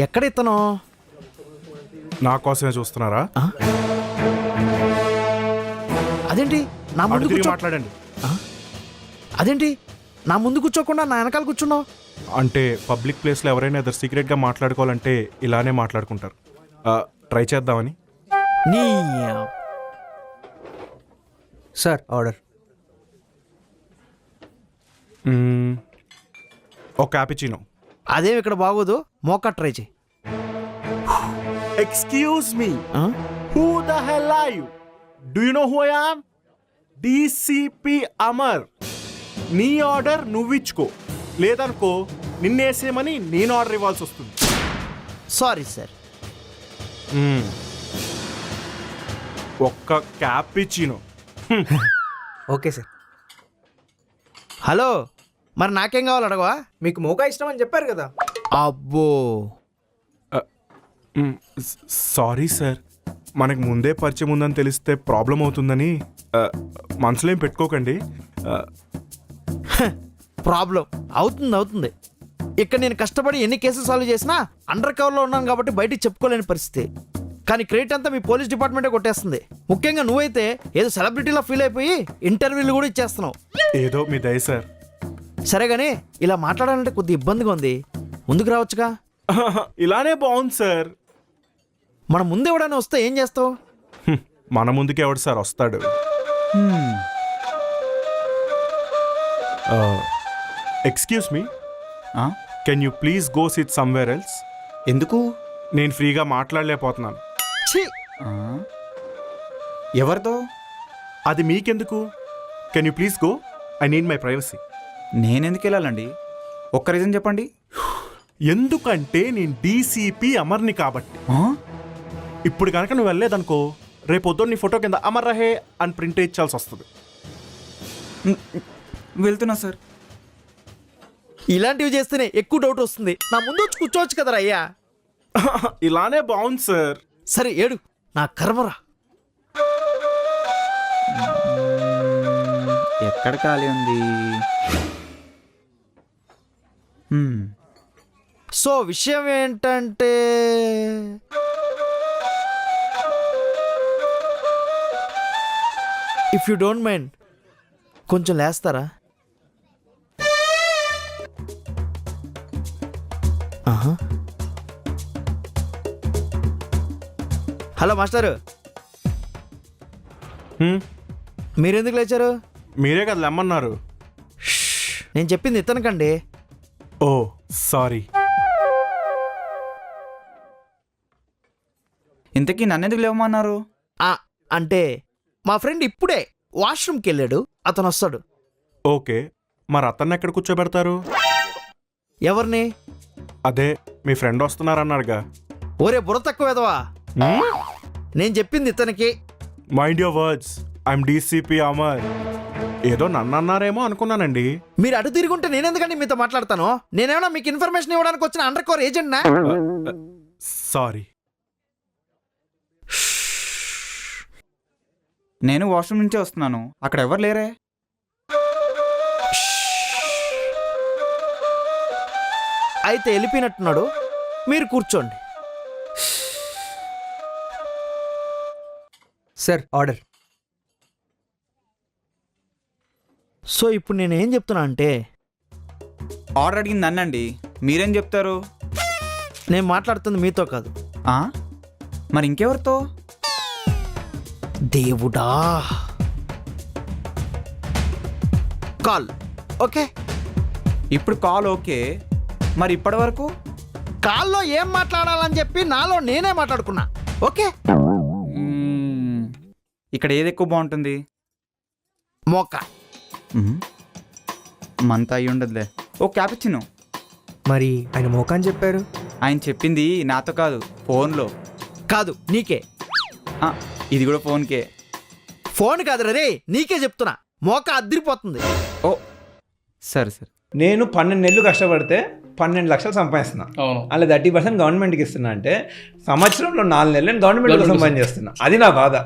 ఎక్కడ ఇతను? నా కోసమే చూస్తున్నారా? అదేంటి నా ముందు కూర్చో మాట్లాడండి. అదేంటి నా ముందు కూర్చోకుండా నా వెనకాల కూర్చున్నావు? అంటే పబ్లిక్ ప్లేస్లో ఎవరైనా ఎదురు సీక్రెట్గా మాట్లాడుకోవాలంటే ఇలానే మాట్లాడుకుంటారు. ట్రై చేద్దామని. నీ సార్ ఆర్డర్. ఒక క్యాపుచినో. అదేం ఇక్కడ బాగోదు, మోకా ట్రై చేయి. Excuse me, who the hell are you? Do you know who I am? DCP Amar. నీ ఆర్డర్ నువ్విచ్చుకో, లేదనుకో నిన్నేసేమని నేను ఆర్డర్ ఇవ్వాల్సి వస్తుంది. Sorry sir. ఒక్క క్యాపుచినో. Okay sir. హలో, మరి నాకేం కావాలి అడగవా? మీకు మోకా ఇష్టం అని చెప్పారు కదా. అబ్బో, సారీ సార్, మనకు ముందే పరిచయం ఉందని తెలిస్తే ప్రాబ్లం అవుతుందని. మనసులో ఏం పెట్టుకోకండి. ప్రాబ్లం అవుతుంది. ఇక్కడ నేను కష్టపడి ఎన్ని కేసులు సాల్వ్ చేసినా అండర్ కవర్లో ఉన్నాను కాబట్టి బయటికి చెప్పుకోలేని పరిస్థితి. కానీ క్రెడిట్ అంతా మీ పోలీస్ డిపార్ట్మెంటే కొట్టేస్తుంది. ముఖ్యంగా నువ్వైతే ఏదో సెలబ్రిటీలా ఫీల్ అయిపోయి ఇంటర్వ్యూలు కూడా ఇచ్చేస్తున్నావు. ఏదో మీ దయ సార్. సరే కానీ ఇలా మాట్లాడాలంటే కొద్ది ఇబ్బందిగా ఉంది, ముందుకు రావచ్చుగా. ఇలానే బాగుంది సార్. మన ముందు ఎవడైనా వస్తే ఏం చేస్తావు? మన ముందుకి ఎవడు సార్ వస్తాడు? Excuse me, can you please go SIT somewhere else? ఎందుకు? నేను ఫ్రీగా మాట్లాడలేకపోతున్నాను. ఛీ, ఎవరితో? అది మీకెందుకు? Can you please go? I need my privacy. నేనెందుకు వెళ్ళాలండి? ఒక్క రీజన్ చెప్పండి. ఎందుకంటే నేను డీసీపీ అమర్ని కాబట్టి. ఇప్పుడు కనుక నువ్వు వెళ్ళలేదనుకో, రేపొద్దు నీ ఫోటో కింద అమర్ రహే అని ప్రింట్ ఇచ్చాల్సి వస్తుంది. వెళ్తున్నా సార్. ఇలాంటివి చేస్తేనే ఎక్కువ డౌట్ వస్తుంది. నా ముందు వచ్చి కూర్చోవచ్చు కదరా అయ్యా. ఇలానే బాగుంది సార్. సరే ఏడు, నా కర్మరా. ఎక్కడ ఖాళీ ఉంది? సో విషయం ఏంటంటే, ఇఫ్ యూ డోంట్ మైండ్ కొంచెం లేస్తారా? హలో మాస్టరు, మీరెందుకు లేచారు? మీరే కదా లెమ్మన్నారు. నేను చెప్పింది ఇతనకండి. ఓ సారీ. ఇంతకీ నన్నెందుకు లేవమన్నారు? అంటే మా ఫ్రెండ్ ఇప్పుడే వాష్రూమ్కి వెళ్ళాడు, అతను వస్తాడు. ఓకే, మరి అతన్ని ఎక్కడ కూర్చోబెడతారు? ఎవరిని? అదే మీ ఫ్రెండ్ వస్తున్నారన్నారుగా. ఓరే బుర్ర తక్కువ ఎదవా, నేను చెప్పింది ఇతనికి. Mind your words, I'm DCP Amar. ఏదో నన్ను అన్నారేమో అనుకున్నానండి. మీరు అటు తిరుగుంటే నేనెందుకండి మీతో మాట్లాడతాను? నేనేమన్నా మీకు ఇన్ఫర్మేషన్ ఇవ్వడానికి వచ్చిన అండర్ కవర్ ఏజెంట్నా? సారీ. నేను వాష్రూమ్ నుంచే వస్తున్నాను, అక్కడ ఎవరు లేరే. అయితే వెళ్ళిపోయినట్టున్నాడు, మీరు కూర్చోండి. Sir order. సో ఇప్పుడు నేను ఏం చెప్తున్నా అంటే, ఆర్డర్ అడిగింది నన్నండి, మీరేం చెప్తారు? నేను మాట్లాడుతుంది మీతో కాదు. మరి ఇంకెవరితో? దేవుడా, కాల్. ఓకే, ఇప్పుడు కాల్ ఓకే, మరి ఇప్పటి వరకు కాల్లో ఏం మాట్లాడాలని చెప్పి నాలో నేనే మాట్లాడుకున్నా. ఓకే, ఇక్కడ ఏది ఎక్కువ బాగుంటుంది? మోకా. మంత అయ్యి ఉండదులే. ఓ క్యాపుచినో. మరి ఆయన మోకా అని చెప్పారు. ఆయన చెప్పింది నాతో కాదు, ఫోన్లో. కాదు నీకే. ఇది కూడా ఫోన్కే. ఫోన్ కాదు రే, నీకే చెప్తున్నా. మోకా అద్దరిపోతుంది. ఓ సరే సరే. నేను 12 నెలలు కష్టపడితే 12 లక్షలు సంపాదిస్తున్నా. అలా 30% గవర్నమెంట్కి ఇస్తున్నా అంటే సంవత్సరంలో 4 నెలలు నేను గవర్నమెంట్ కోసం పని చేస్తున్నా. అది నా బాధ.